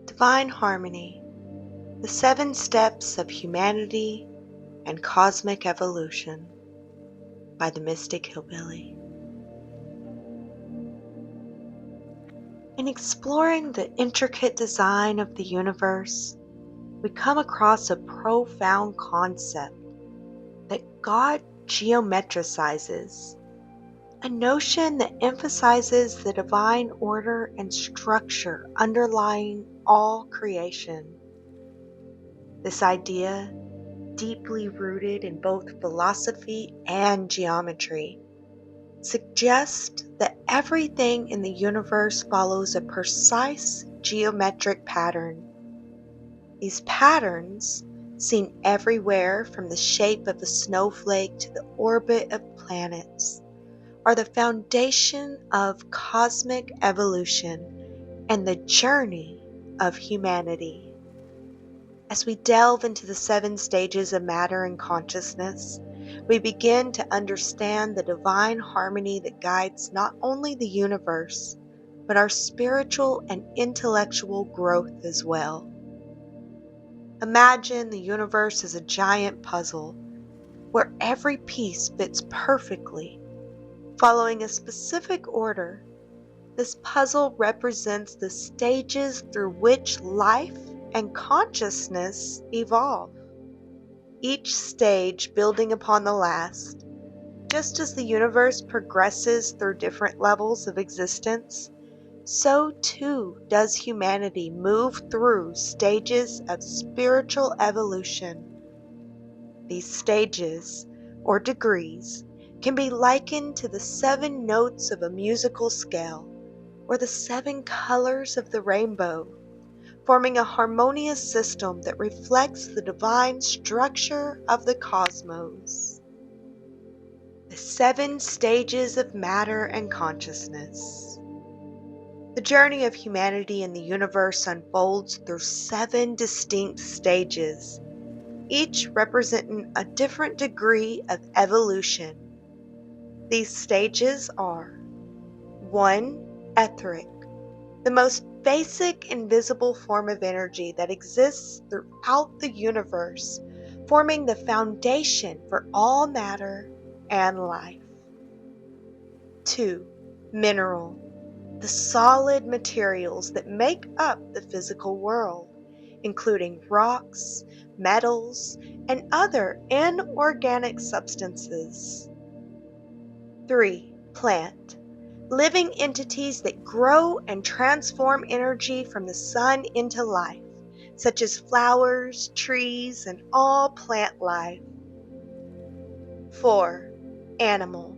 Divine Harmony, the 7 Steps of Humanity and Cosmic Evolution by the Mystic Hillbillie. In exploring the intricate design of the universe, we come across a profound concept that God geometricizes, a notion that emphasizes the divine order and structure underlying all creation. This idea, deeply rooted in both philosophy and geometry, suggests that everything in the universe follows a precise geometric pattern. These patterns, seen everywhere from the shape of a snowflake to the orbit of planets, are the foundation of cosmic evolution and the journey of humanity. As we delve into the 7 stages of matter and consciousness, we begin to understand the divine harmony that guides not only the universe, but our spiritual and intellectual growth as well. Imagine the universe as a giant puzzle where every piece fits perfectly, following a specific order. This puzzle represents the stages through which life and consciousness evolve, each stage building upon the last. Just as the universe progresses through different levels of existence, so too does humanity move through stages of spiritual evolution. These stages, or degrees, can be likened to the 7 notes of a musical scale, or the 7 colors of the rainbow, forming a harmonious system that reflects the divine structure of the cosmos. The 7 stages of matter and consciousness. The journey of humanity in the universe unfolds through 7 distinct stages, each representing a different degree of evolution. These stages are: 1. Etheric, the most basic invisible form of energy that exists throughout the universe, forming the foundation for all matter and life. 2. Mineral, the solid materials that make up the physical world, including rocks, metals, and other inorganic substances. 3. Plant, living entities that grow and transform energy from the sun into life, such as flowers, trees, and all plant life. 4. Animal,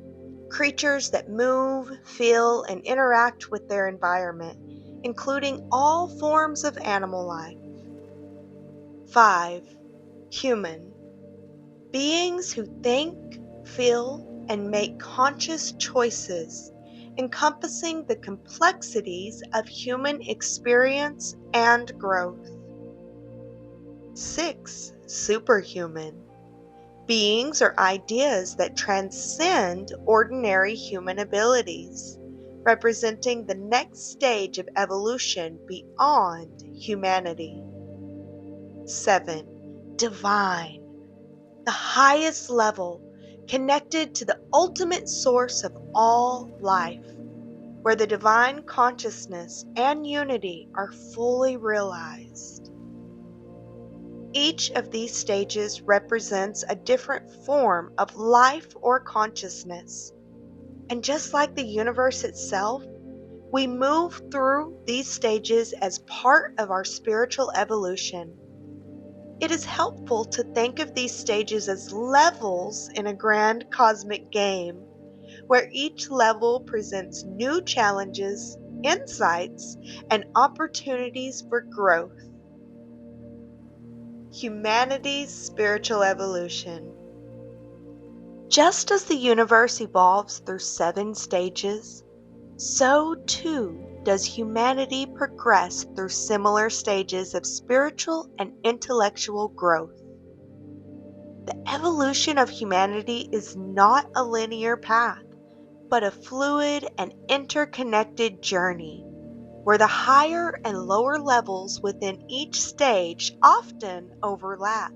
creatures that move, feel, and interact with their environment, including all forms of animal life. 5. Human, beings who think, feel, and make conscious choices, encompassing the complexities of human experience and growth. 6. Superhuman, beings or ideas that transcend ordinary human abilities, representing the next stage of evolution beyond humanity. 7. Divine, the highest level, connected to the ultimate source of all life, where the divine consciousness and unity are fully realized. Each of these stages represents a different form of life or consciousness, and just like the universe itself, we move through these stages as part of our spiritual evolution. It is helpful to think of these stages as levels in a grand cosmic game, where each level presents new challenges, insights, and opportunities for growth. Humanity's spiritual evolution. Just as the universe evolves through 7 stages, so too does humanity progress through similar stages of spiritual and intellectual growth. The evolution of humanity is not a linear path, but a fluid and interconnected journey. where the higher and lower levels within each stage often overlap.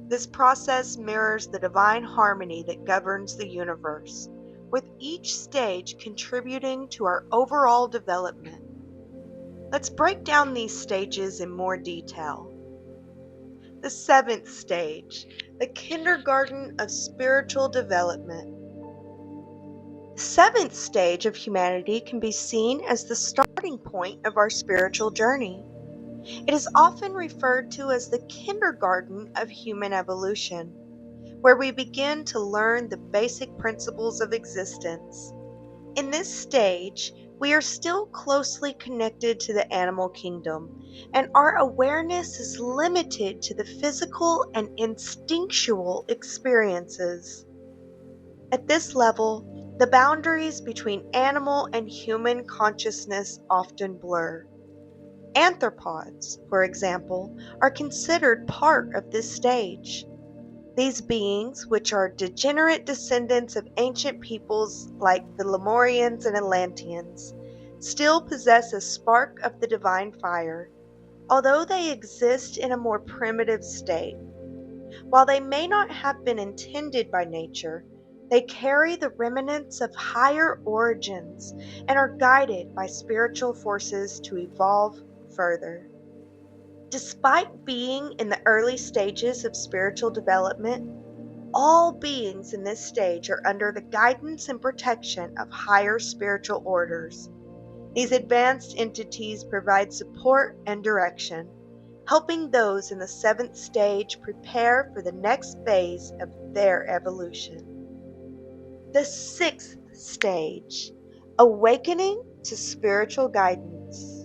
This process mirrors the divine harmony that governs the universe, with each stage contributing to our overall development. Let's break down these stages in more detail. The seventh stage, the kindergarten of spiritual development. The seventh stage of humanity can be seen as the starting point of our spiritual journey. It is often referred to as the kindergarten of human evolution, where we begin to learn the basic principles of existence. In this stage, we are still closely connected to the animal kingdom, and our awareness is limited to the physical and instinctual experiences. At this level, the boundaries between animal and human consciousness often blur. Anthropods, for example, are considered part of this stage. These beings, which are degenerate descendants of ancient peoples like the Lemurians and Atlanteans, still possess a spark of the divine fire, although they exist in a more primitive state. While they may not have been intended by nature, they carry the remnants of higher origins and are guided by spiritual forces to evolve further. Despite being in the early stages of spiritual development, all beings in this stage are under the guidance and protection of higher spiritual orders. These advanced entities provide support and direction, helping those in the seventh stage prepare for the next phase of their evolution. The sixth stage, awakening to spiritual guidance.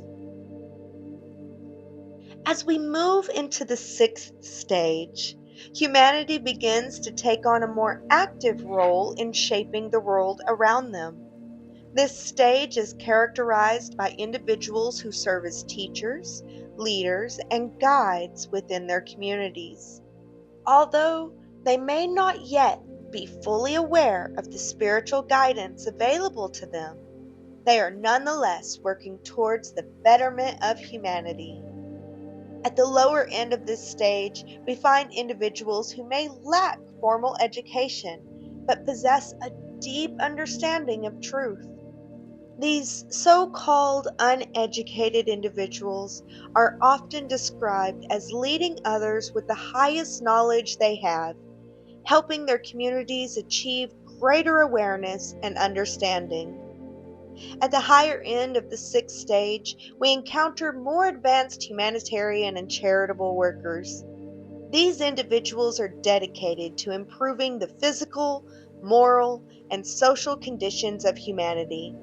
As we move into the sixth stage, humanity begins to take on a more active role in shaping the world around them. This stage is characterized by individuals who serve as teachers, leaders, and guides within their communities. Although they may not yet be fully aware of the spiritual guidance available to them, they are nonetheless working towards the betterment of humanity. At the lower end of this stage, we find individuals who may lack formal education but possess a deep understanding of truth. These so-called uneducated individuals are often described as leading others with the highest knowledge they have, helping their communities achieve greater awareness and understanding. At the higher end of the sixth stage, we encounter more advanced humanitarian and charitable workers. These individuals are dedicated to improving the physical, moral, and social conditions of humanity.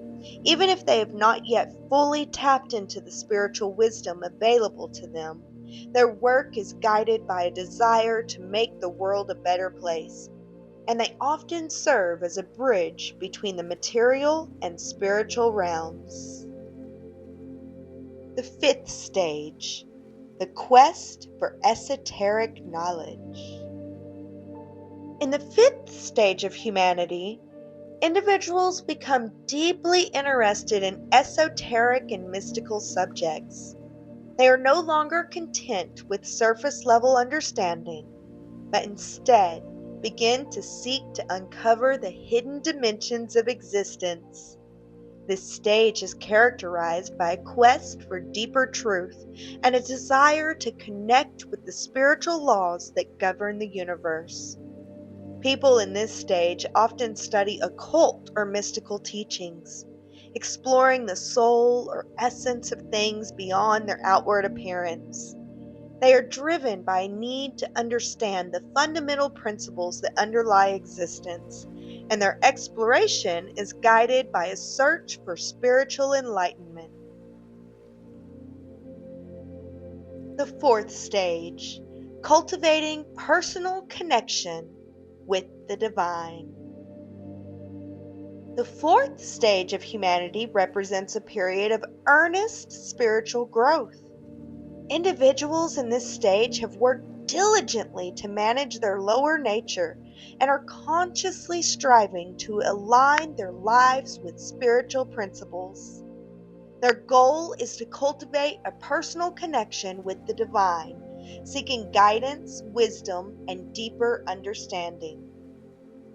Even if they have not yet fully tapped into the spiritual wisdom available to them, their work is guided by a desire to make the world a better place, and they often serve as a bridge between the material and spiritual realms. The fifth stage, the quest for esoteric knowledge. In the fifth stage of humanity, individuals become deeply interested in esoteric and mystical subjects. They are no longer content with surface level understanding, but instead begin to seek to uncover the hidden dimensions of existence. This stage is characterized by a quest for deeper truth and a desire to connect with the spiritual laws that govern the universe. People in this stage often study occult or mystical teachings, exploring the soul or essence of things beyond their outward appearance. They are driven by a need to understand the fundamental principles that underlie existence, and their exploration is guided by a search for spiritual enlightenment. The fourth stage, cultivating personal connection with the divine. The fourth stage of humanity represents a period of earnest spiritual growth. Individuals in this stage have worked diligently to manage their lower nature and are consciously striving to align their lives with spiritual principles. Their goal is to cultivate a personal connection with the divine, seeking guidance, wisdom, and deeper understanding.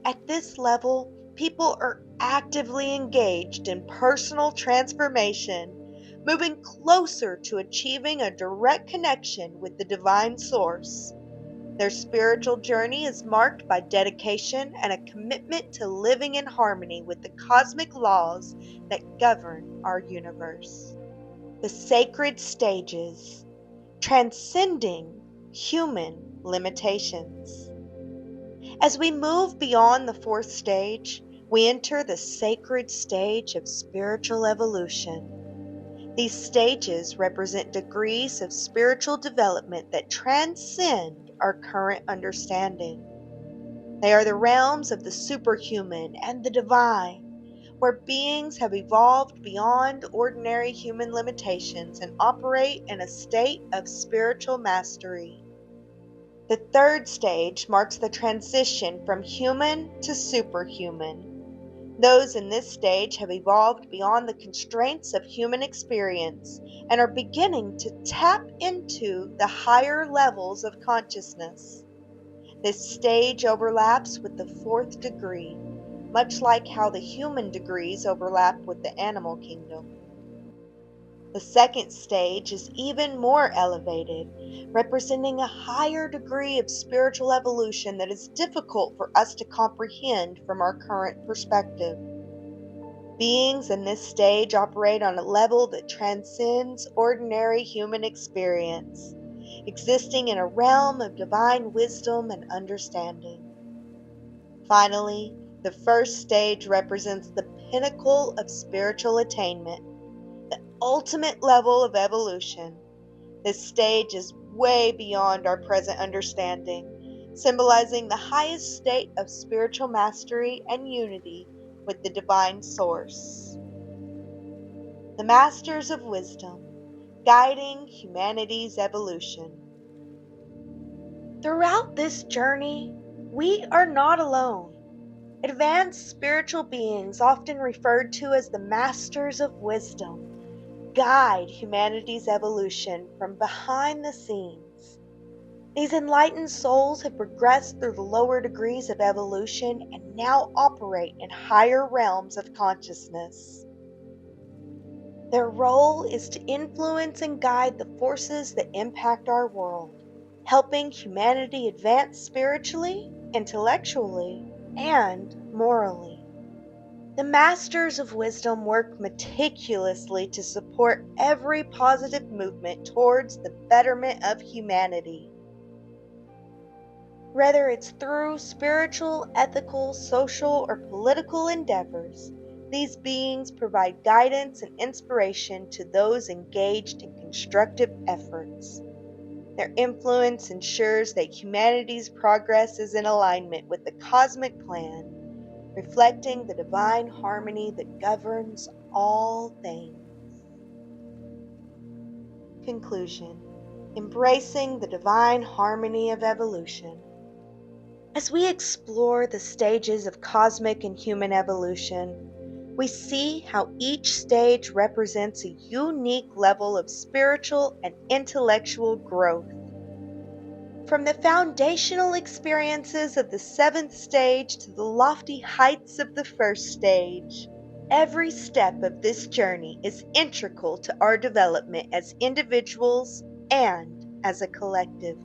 At this level, people are actively engaged in personal transformation, moving closer to achieving a direct connection with the divine source. Their spiritual journey is marked by dedication and a commitment to living in harmony with the cosmic laws that govern our universe. The sacred stages, transcending human limitations. As we move beyond the fourth stage, we enter the sacred stage of spiritual evolution. These stages represent degrees of spiritual development that transcend our current understanding. They are the realms of the superhuman and the divine, where beings have evolved beyond ordinary human limitations and operate in a state of spiritual mastery. The third stage marks the transition from human to superhuman. Those in this stage have evolved beyond the constraints of human experience and are beginning to tap into the higher levels of consciousness. This stage overlaps with the fourth degree, much like how the human degrees overlap with the animal kingdom. The second stage is even more elevated, representing a higher degree of spiritual evolution that is difficult for us to comprehend from our current perspective. Beings in this stage operate on a level that transcends ordinary human experience, existing in a realm of divine wisdom and understanding. Finally, the first stage represents the pinnacle of spiritual attainment, the ultimate level of evolution. This stage is way beyond our present understanding, symbolizing the highest state of spiritual mastery and unity with the divine source. The Masters of Wisdom, guiding humanity's evolution. Throughout this journey, we are not alone. Advanced spiritual beings, often referred to as the Masters of Wisdom, guide humanity's evolution from behind the scenes. These enlightened souls have progressed through the lower degrees of evolution and now operate in higher realms of consciousness. Their role is to influence and guide the forces that impact our world, helping humanity advance spiritually, intellectually, and morally. The Masters of Wisdom work meticulously to support every positive movement towards the betterment of humanity. Whether it's through spiritual, ethical, social, or political endeavors, these beings provide guidance and inspiration to those engaged in constructive efforts. Their influence ensures that humanity's progress is in alignment with the cosmic plan, reflecting the divine harmony that governs all things. Conclusion: embracing the divine harmony of evolution. As we explore the stages of cosmic and human evolution, we see how each stage represents a unique level of spiritual and intellectual growth. From the foundational experiences of the seventh stage to the lofty heights of the first stage, every step of this journey is integral to our development as individuals and as a collective.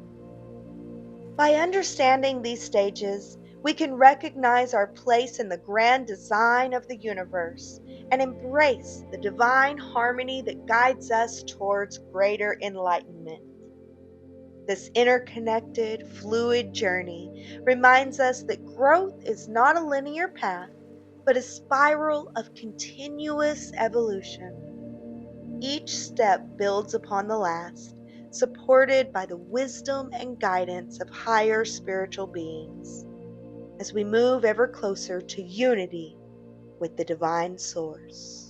By understanding these stages, we can recognize our place in the grand design of the universe and embrace the divine harmony that guides us towards greater enlightenment. This interconnected, fluid journey reminds us that growth is not a linear path, but a spiral of continuous evolution. Each step builds upon the last, supported by the wisdom and guidance of higher spiritual beings, as we move ever closer to unity with the divine source.